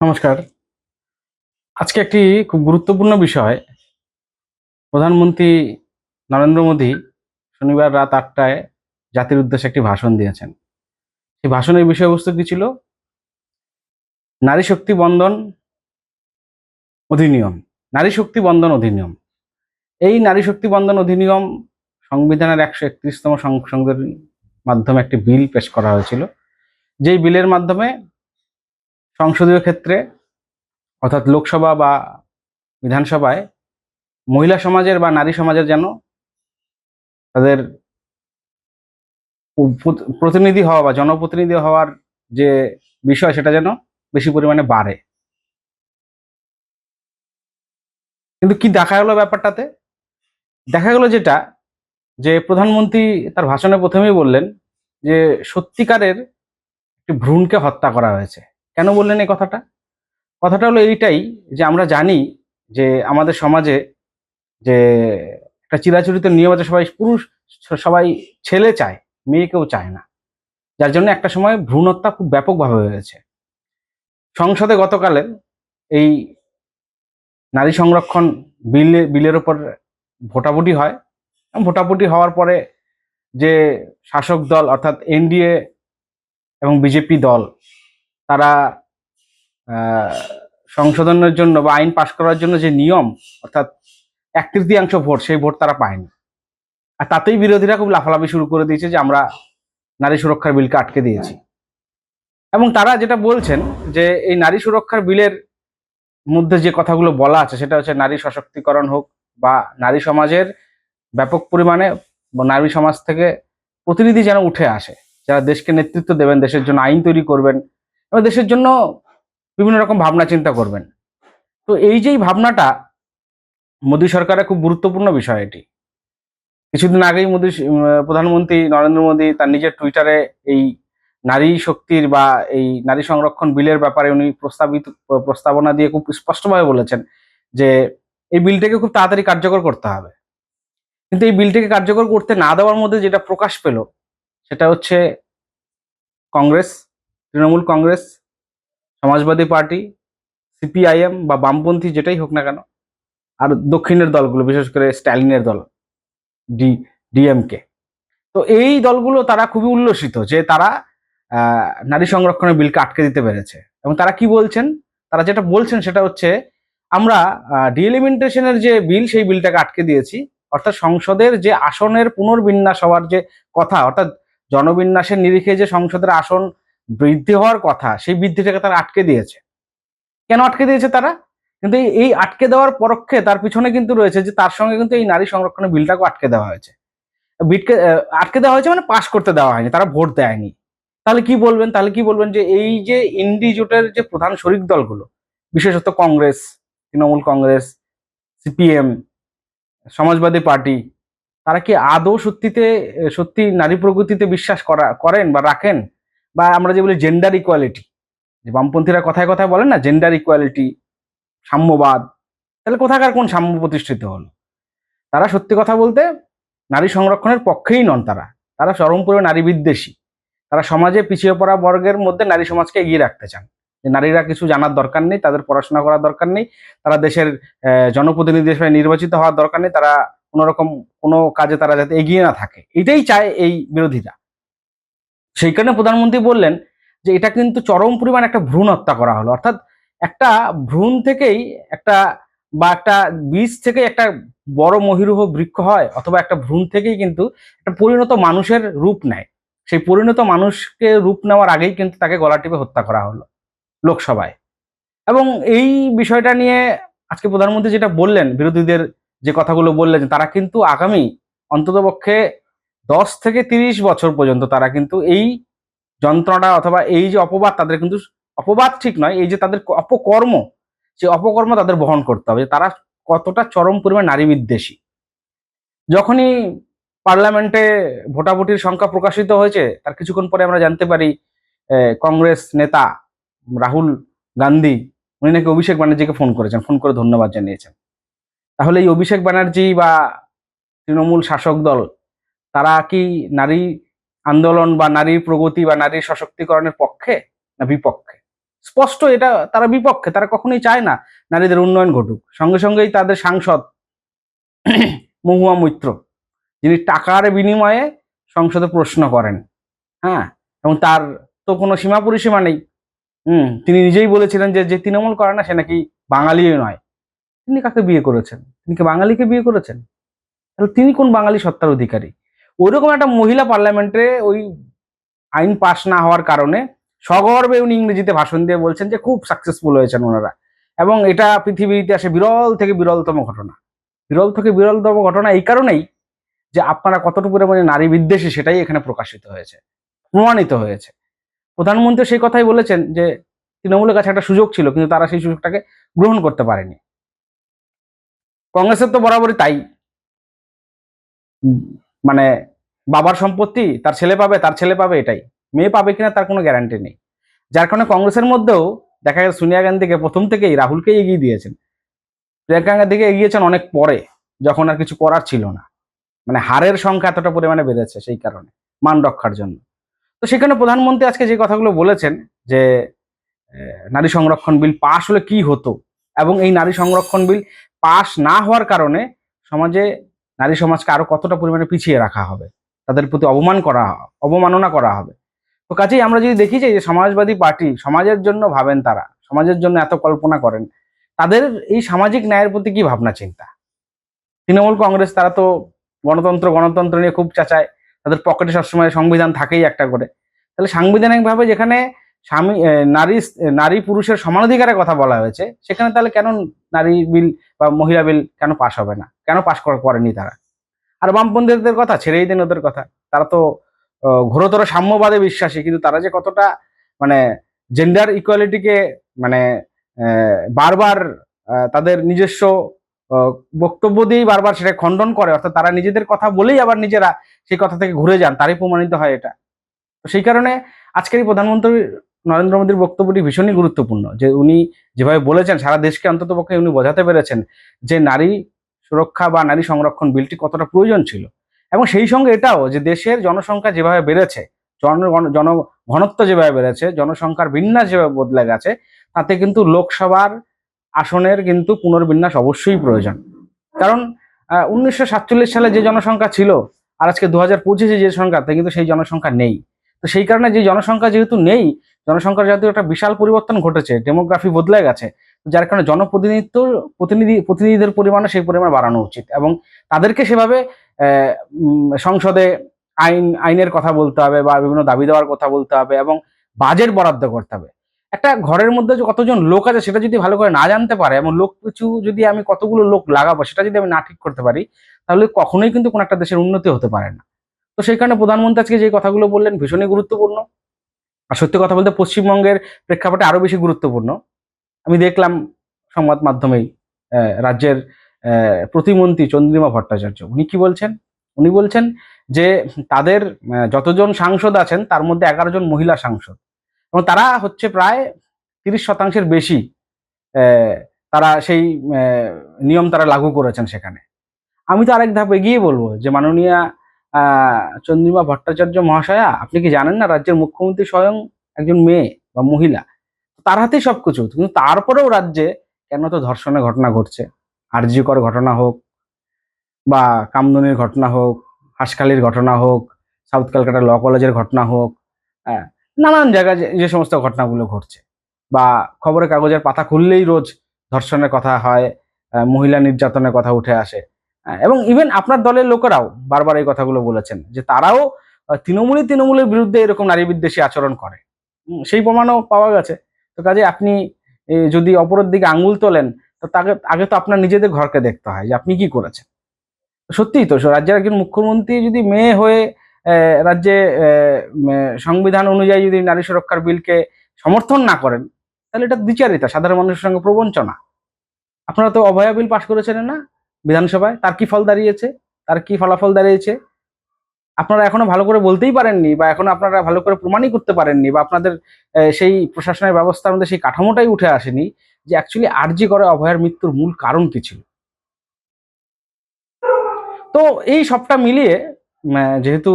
নমস্কার। আজকে একটি খুব গুরুত্বপূর্ণ বিষয়। প্রধানমন্ত্রী নরেন্দ্র মোদী শনিবার রাত ৮টায় জাতির উদ্দেশ্যে একটি ভাষণ দিয়েছেন। সেই ভাষণের বিষয়বস্তু কি ছিল? নারী শক্তি বন্দন অধিনিয়ম। নারী শক্তি বন্দন অধিনিয়ম। এই নারী শক্তি বন্দন অধিনিয়ম সংবিধানের ১৩১তম সংশোধনীর মাধ্যমে একটি বিল পেশ করা হয়েছিল। যেই বিলের মাধ্যমে সংসদীয় ক্ষেত্রে অর্থাৎ লোকসভা বা বিধানসভায় মহিলা সমাজের বা নারী সমাজের যেন তাদের প্রতিনিধি হওয়া বা জনপ্রতিনিধি হওয়ার যে বিষয় সেটা যেন বেশি পরিমাণে বাড়ে। কিন্তু কি দেখা গেল ব্যাপারটাতে? দেখা গেল যেটা, যে প্রধানমন্ত্রী তার ভাষণে প্রথমেই বললেন যে সত্যিকারের একটি ভ্রূণকে হত্যা করা হয়েছে। কেন বললেন এই কথাটা? কথাটা হলো এইটাই, যে আমরা জানি যে আমাদের সমাজে যে একটা চিরাচরিত নিয়ম আছে, সবাই পুরুষ সবাই ছেলে চায়, মেয়ে কেউ চায় না। যার জন্য একটা সময় ভ্রূণ হত্যা খুব ব্যাপকভাবে হয়েছে। সংসদে গতকালে এই নারী সংরক্ষণ বিলের ওপর ভোটাভুটি হয়। ভোটাভুটি হওয়ার পরে যে শাসক দল অর্থাৎ এনডিএ এবং বিজেপি দল, তারা আহ, সংশোধনের জন্য বা আইন পাশ করার জন্য যে নিয়ম, অর্থাৎ 1/3 ভোট, সেই ভোট তারা পায়নি। আর তাতেই বিরোধীরা খুব লাফালাফি শুরু করে দিয়েছে যে আমরা নারী সুরক্ষার বিলকে আটকে দিয়েছি। এবং তারা যেটা বলছেন যে এই নারী সুরক্ষার বিলের মধ্যে যে কথাগুলো বলা আছে সেটা হচ্ছে নারী সশক্তিকরণ হোক, বা নারী সমাজের ব্যাপক পরিমাণে নারী সমাজ থেকে প্রতিনিধি যেন উঠে আসে, যারা দেশকে নেতৃত্ব দেবেন, দেশের জন্য আইন তৈরি করবেন এবং দেশের জন্য বিভিন্ন রকম ভাবনা চিন্তা করবেন। তো এই যেই ভাবনাটা, মোদী সরকারের খুব গুরুত্বপূর্ণ বিষয় এটি। কিছুদিন আগেই প্রধানমন্ত্রী নরেন্দ্র মোদী তার নিজের টুইটারে এই নারী শক্তির বা এই নারী সংরক্ষণ বিলের ব্যাপারে উনি প্রস্তাবনা দিয়ে খুব স্পষ্টভাবে বলেছেন যে এই বিলটাকে খুব তাড়াতাড়ি কার্যকর করতে হবে। কিন্তু এই বিলটাকে কার্যকর করতে না দেওয়ার মধ্যে যেটা প্রকাশ পেল সেটা হচ্ছে কংগ্রেস, তৃণমূল কংগ্রেস, সমাজবাদী পার্টি, সিপিআইএম বা বামপন্থী যেটাই হোক না কেন, আর দক্ষিণের দলগুলো, বিশেষ করে স্ট্যালিনের দল ডি ডিএমকে। তো এই দলগুলো তারা খুবই উল্লসিত যে তারা নারী সংরক্ষণের বিলকে আটকে দিতে পেরেছে। এবং তারা কি বলছেন? তারা যেটা বলছেন সেটা হচ্ছে, আমরা ডিএলিমিটেশনের যে বিল, সেই বিলটাকে আটকে দিয়েছি। অর্থাৎ সংসদের যে আসনের পুনর্বিন্যাস হওয়ার যে কথা, অর্থাৎ জনবিন্যাসের নিরিখে যে সংসদের আসন বৃদ্ধি হওয়ার কথা, সেই বৃদ্ধিটাকে তারা আটকে দিয়েছে। কেন আটকে দিয়েছে তারা? কিন্তু এই আটকে দেওয়ার পরোক্ষে তার পিছনে কিন্তু রয়েছে যে তার সঙ্গে কিন্তু এই নারী সংরক্ষণের বিলটাকেও আটকে দেওয়া হয়েছে। আটকে দেওয়া হয়েছে মানে পাশ করতে দেওয়া হয়নি, তারা ভোট দেয়নি। তাহলে কি বলবেন? তাহলে কি বলবেন যে এই যে ইন্ডি জোটের যে প্রধান শরিক দলগুলো, বিশেষত কংগ্রেস, তৃণমূল কংগ্রেস, সিপিএম, সমাজবাদী পার্টি, তারা কি আদৌ সত্যি নারী প্রগতিতে বিশ্বাস করেন বা রাখেন? বা আমরা যে বলি জেন্ডার ইকুয়ালিটি, যে বামপন্থীরা কথায় কথায় বলেন না জেন্ডার ইকুয়ালিটি, সাম্যবাদ, তাহলে কোথাকার কোন সাম্য প্রতিষ্ঠিত হলো? তারা সত্যি কথা বলতে নারী সংরক্ষণের পক্ষেই নন। তারা তারা চরমপুরে নারী বিদ্বেষী। তারা সমাজে পিছিয়ে পড়া বর্গের মধ্যে নারী সমাজকে এগিয়ে রাখতে চান, যে নারীরা কিছু জানার দরকার নেই, তাদের পড়াশোনা করার দরকার নেই, তারা দেশের জনপ্রতিনিধি হিসেবে নির্বাচিত হওয়ার দরকার নেই, তারা কোনো রকম কোনো কাজে তারা যাতে এগিয়ে না থাকে, এটাই চায় এই বিরোধীরা। সেই কারণে প্রধানমন্ত্রী বললেন যে এটা কিন্তু চরম পরিমাণ একটা ভ্রূণ হত্যা করা হলো। অর্থাৎ একটা ভ্রূণ থেকেই একটা, বা একটা বীজ থেকে একটা বড় মহিরুহ বৃক্ষ হয়, অথবা একটা ভ্রূণ থেকেই কিন্তু একটা পরিণত মানুষের রূপ নেয়। সেই পরিণত মানুষকে রূপ নেওয়ার আগেই কিন্তু তাকে গলা টিপে হত্যা করা হলো লোকসভায়। এবং এই বিষয়টা নিয়ে আজকে প্রধানমন্ত্রী যেটা বললেন, বিরোধীদের যে কথাগুলো বললেন, তারা কিন্তু আগামী অন্ততপক্ষে 10 থেকে 30 বছর পর্যন্ত তারা কিন্তু এই যন্ত্রণা অথবা এই যে অপবাদ, তাদের কিন্তু অপবাদ ঠিক নয়, এই যে তাদের অপকর্ম, যে অপকর্ম তাদের বহন করতে হবে, তারা কতটা চরম পরিমাণ নারী বিদ্বেষী। যখনই পার্লামেন্টে ভোটাভুটির সংখ্যা প্রকাশিত হয়েছে, তার কিছুক্ষণ পরে আমরা জানতে পারি কংগ্রেস নেতা রাহুল গান্ধী, উনি নাকি অভিষেক ব্যানার্জিকে ফোন করেছেন, ফোন করে ধন্যবাদ জানিয়েছেন। তাহলে এই অভিষেক ব্যানার্জি বা তৃণমূল শাসক দল, তারা কি নারী আন্দোলন বা নারীর প্রগতি বা নারীর সশক্তিকরণের পক্ষে না বিপক্ষে? স্পষ্ট এটা তারা বিপক্ষে, তারা কখনোই চায় না নারীদের উন্নয়ন ঘটুক। সঙ্গে সঙ্গেই তাদের সাংসদ মহুয়া মৈত্র, যিনি টাকার বিনিময়ে সংসদে প্রশ্ন করেন, হ্যাঁ, এবং তার তো কোনো সীমা পরিসীমা নেই। তিনি নিজেই বলেছিলেন যে যে তৃণমূল করে না সে নাকি বাঙালিই নয়। তিনি কাকে বিয়ে করেছেন? তিনি কি বাঙালিকে বিয়ে করেছেন? তাহলে তিনি কোন বাঙালি সত্তার অধিকারী? ওইরকম একটা মহিলা পার্লামেন্টে ওই আইন পাশ না হওয়ার কারণে সগর্বে উনি ইংরেজিতে ভাষণ দিয়ে বলছেন যে খুব সাকসেসফুল হয়েছেন ওনারা, এবং এটা পৃথিবীর ইতিহাসে বিরল থেকে বিরলতম ঘটনা। বিরল থেকে বিরলতম ঘটনা এই কারণেই যে আপনারা কতটুকু পরিমাণে নারী বিদ্বেষী সেটাই এখানে প্রকাশিত হয়েছে, প্রমাণিত হয়েছে। প্রধানমন্ত্রী সেই কথাই বলেছেন যে তৃণমূলের কাছে একটা সুযোগ ছিল, কিন্তু তারা সেই সুযোগটাকে গ্রহণ করতে পারেনি। কংগ্রেসের তো বরাবরই তাই, মানে বাবার সম্পত্তি তার ছেলে পাবে, তার ছেলে পাবে, এটাই। মেয়ে পাবে কিনা তার কোনো গ্যারান্টি নেই। যার কারণে কংগ্রেসের মধ্যেও দেখা গেছে সোনিয়া গান্ধীকে প্রথম থেকেই রাহুলকেই এগিয়ে দিয়েছেন, প্রিয়াঙ্কা গান্ধীকে এগিয়েছেন অনেক পরে, যখন আর কিছু করার ছিল না। মানে হারের সংখ্যা এতটা পরিমাণে বেড়েছে সেই কারণে, মান রক্ষার জন্য। তো সেখানে প্রধানমন্ত্রী আজকে যে কথাগুলো বলেছেন যে নারী সংরক্ষণ বিল পাশ হলে কি হতো, এবং এই নারী সংরক্ষণ বিল পাশ না হওয়ার কারণে সমাজে নারী সমাজকে আরো কতটা পরিমাণে পিছিয়ে রাখা হবে, তাদের প্রতি অবমাননা করা হবে। তো কাজেই আমরা যদি দেখি যে সমাজবাদী পার্টি সমাজের জন্য ভাবেন, তারা সমাজের জন্য এত কল্পনা করেন, তাদের এই সামাজিক ন্যায়ের প্রতি কি ভাবনা চিন্তা। তৃণমূল কংগ্রেস তারা তো গণতন্ত্র গণতন্ত্র নিয়ে খুব চাচায়, তাদের পকেটে সবসময় সংবিধান থাকেই একটা করে। তাহলে সাংবিধানিকভাবে যেখানে স্বামী নারী নারী পুরুষের সমানাধিকারের কথা বলা হয়েছে, সেখানে তাহলে কেন নারী বিল বা মহিলা বিল কেন পাশ হবে না, কেন পাশ করেনি তারা? আর বামপন্থীদের কথা ছেড়েই দিন, ওদের কথা। তারা তো ঘোরতর সাম্যবাদে বিশ্বাসী, কিন্তু তারা যে কতটা মানে জেন্ডার ইকুয়ালিটিকে মানে বারবার তাদের নিজস্ব বক্তব্য দিয়েই বারবার সেটা খণ্ডন করে, অর্থাৎ তারা নিজেদের কথা বলেই আবার নিজেরা সেই কথা থেকে ঘুরে যান, তারই প্রমাণিত হয় এটা। তো সেই কারণে আজকের এই প্রধানমন্ত্রী নরেন্দ্র মোদীর বক্তব্যটি ভীষণই গুরুত্বপূর্ণ, যে উনি যেভাবে বলেছেন সারা দেশকে অন্ততপক্ষে উনি বোঝাতে পেরেছেন যে নারী সুরক্ষা বা নারী সংরক্ষণ বিলটি কতটা প্রয়োজন ছিল। এবং সেই সঙ্গে এটাও যে দেশের জনসংখ্যা যেভাবে বেড়েছে, জন ঘনত্ব যেভাবে বেড়েছে, জনসংখ্যার বিন্যাস যেভাবে বদলে গেছে, তাতে কিন্তু লোকসভার আসনের কিন্তু পুনর্বিন্যাস অবশ্যই প্রয়োজন। কারণ 1947 সালে যে জনসংখ্যা ছিল আর আজকে 2025-এ যে সংখ্যা, তা কিন্তু সেই জনসংখ্যা নেই। তো সেই কারণে যে জনসংখ্যা যেহেতু নেই, জনসংখ্যার যেহেতু একটা বিশাল পরিবর্তন ঘটেছে, ডেমোগ্রাফি বদলে গেছে, যার কারণে প্রতিনিধিদের পরিমাণে সেই পরিমাণ বাড়ানো উচিত, এবং তাদেরকে সেভাবে সংসদে আইনের কথা বলতে হবে বা বিভিন্ন দাবি দেওয়ার কথা বলতে হবে, এবং বাজেট বরাদ্দ করতে হবে। একটা ঘরের মধ্যে যে কতজন লোক আছে সেটা যদি ভালো করে না জানতে পারে, এবং লোক পিছু যদি আমি কতগুলো লোক লাগাবো সেটা যদি আমি না ঠিক করতে পারি, তাহলে কখনোই কিন্তু কোনো একটা দেশের উন্নতি হতে পারে না। তো সেই কারণে প্রধানমন্ত্রী আজকে যে কথাগুলো বললেন ভীষণই গুরুত্বপূর্ণ, আর সত্যি কথা বলতে পশ্চিমবঙ্গের প্রেক্ষাপটে আরো বেশি গুরুত্বপূর্ণ। আমি দেখলাম সংবাদ মাধ্যমেই রাজ্যের প্রতিমন্ত্রী চন্দ্রিমা ভট্টাচার্য উনি কি বলছেন, উনি বলছেন যে তাদের যতজন সাংসদ আছেন তার মধ্যে 11 জন মহিলা সাংসদ, এবং তারা হচ্ছে প্রায় 30% বেশি তারা সেই নিয়ম তারা লাগু করেছেন সেখানে। আমি তো আরেক ধাপ এগিয়ে বলবো যে মাননীয়া চন্দ্রিমা ভট্টাচার্য মহাশয়া, আপনি কি জানেন না রাজ্যের মুখ্যমন্ত্রী স্বয়ং একজন মেয়ে বা মহিলা, তার হাতেই সবকিছু, কিন্তু তারপরেও রাজ্যে কেন তো ধর্ষণের ঘটনা ঘটছে, আরজি কর ঘটনা হোক বা কামদুনির ঘটনা হোক, হাঁসখালির ঘটনা হোক, সাউথ ক্যালকাটা ল কলেজের ঘটনা হোক, হ্যাঁ, নানান জায়গায় যে সমস্ত ঘটনাগুলো ঘটছে, বা খবরের কাগজের পাতা খুললেই রোজ ধর্ষণের কথা হয়, মহিলা নির্যাতনের কথা উঠে আসে। এবং ইভেন আপনার দলের লোকেরাও বারবার এই কথাগুলো বলেছেন যে তারাও তৃণমূলের বিরুদ্ধে এরকম নারী বিদ্বেষী আচরণ করে, সেই প্রমাণও পাওয়া গেছে। তো কাজে আপনি যদি অপরের দিকে আঙুল তোলেন, তো তাকে আগে তো আপনার নিজেদের ঘরকে দেখতে হয় যে আপনি কি করেছেন। সত্যিই তো রাজ্যের একজন মুখ্যমন্ত্রী যদি মেয়ে হয়ে রাজ্যে সংবিধান অনুযায়ী যদি নারী সুরক্ষার বিলকে সমর্থন না করেন, তাহলে এটা দ্বিচারিতা, সাধারণ মানুষের সঙ্গে প্রবঞ্চনা। আপনারা তো অভয়া বিল পাশ করেছিলেন না বিধানসভায়, তার কি ফল দাঁড়িয়েছে, তার কি ফলাফল দাঁড়িয়েছে? আপনারা এখনো ভালো করে বলতেই পারেননি, বা এখনো আপনারা ভালো করে প্রমাণই করতে পারেননি, বা আপনাদের সেই প্রশাসনের ব্যবস্থার মধ্যে সেই কাঠামোটাই উঠে আসেনি যে অ্যাকচুয়ালি আরজি করে অভয়ার মৃত্যুর মূল কারণ কি ছিল। তো এই সবটা মিলিয়ে যেহেতু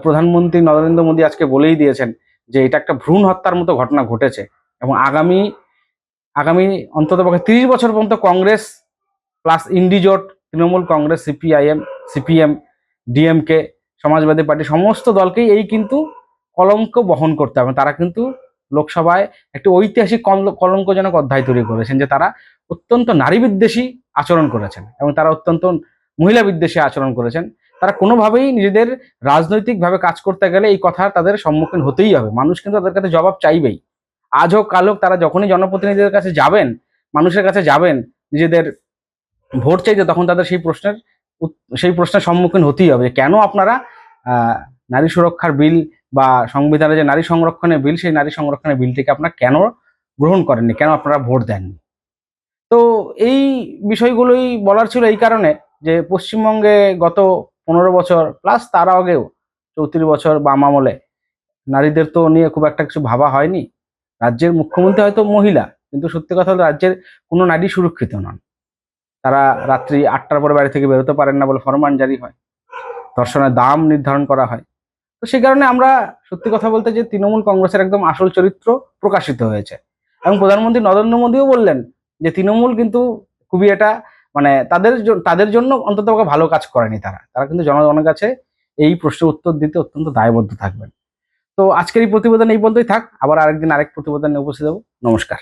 প্রধানমন্ত্রী নরেন্দ্র মোদী আজকে বলেই দিয়েছেন যে এটা একটা ভ্রূণ হত্যার মতো ঘটনা ঘটেছে, এবং আগামী আগামী অন্ততপক্ষে 30 বছর পর্যন্ত কংগ্রেস প্লাস ইন্ডিজোট, Trinamool Congress, CPIM, CPM, DMK, Samajwadi party, সমস্ত দলকেই এই কিন্তু কলঙ্ক বহন করতে হবে। তারা কিন্তু লোকসভায় একটি ঐতিহাসিক কলঙ্কজনক অধ্যায় তৈরি করেছেন যে তারা অত্যন্ত নারী বিদ্বেষী আচরণ করেছেন এবং তারা অত্যন্ত মহিলা বিদ্বেষী আচরণ করেছেন। তারা কোনোভাবেই নিজেদের রাজনৈতিকভাবে কাজ করতে গেলে এই কথা তাদের সম্মুখীন হতেই হবে। মানুষ কিন্তু তাদের কাছে জবাব চাইবেই। আজ হোক কাল হোক, তারা যখনই জনপ্রতিনিধিদের কাছে যাবেন, মানুষের কাছে যাবেন নিজেদের ভোট চাইতে, তখন তাদের সেই প্রশ্নের সম্মুখীন হতেই হবে যে কেন আপনারা নারী সুরক্ষার বিল বা সংবিধানে যে নারী সংরক্ষণের বিল, সেই নারী সংরক্ষণের বিলটিকে আপনারা কেন গ্রহণ করেননি, কেন আপনারা ভোট দেননি। তো এই বিষয়গুলোই বলার ছিল, এই কারণে যে পশ্চিমবঙ্গে গত 15 বছর প্লাস তার আগেও 34 বছর বাম আমলে নারীদের তো নিয়ে খুব একটা কিছু ভাবা হয়নি। রাজ্যের মুখ্যমন্ত্রী হয়তো মহিলা, কিন্তু সত্যি কথা হলো রাজ্যের কোনো নারী সুরক্ষিত নন। তারা রাত্রি 8টার পরে বাড়ি থেকে বেরোতে পারেন না বলে ফরমান জারি হয়, ধর্ষণের দাম নির্ধারণ করা হয়। তো সেই কারণে আমরা সত্যি কথা বলতে যে তৃণমূল কংগ্রেসের একদম আসল চরিত্র প্রকাশিত হয়েছে। এবং প্রধানমন্ত্রী নরেন্দ্র মোদীও বললেন যে তৃণমূল কিন্তু খুবই এটা মানে তাদের জন্য অন্তত ভালো কাজ করেনি। তারা কিন্তু জনগণের কাছে এই প্রশ্নের উত্তর দিতে অত্যন্ত দায়বদ্ধ থাকবেন। তো আজকের এই প্রতিবেদন এই পর্যন্তই থাক। আবার আরেকদিন আরেক প্রতিবেদন নিয়ে উপস্থিত হবো। নমস্কার।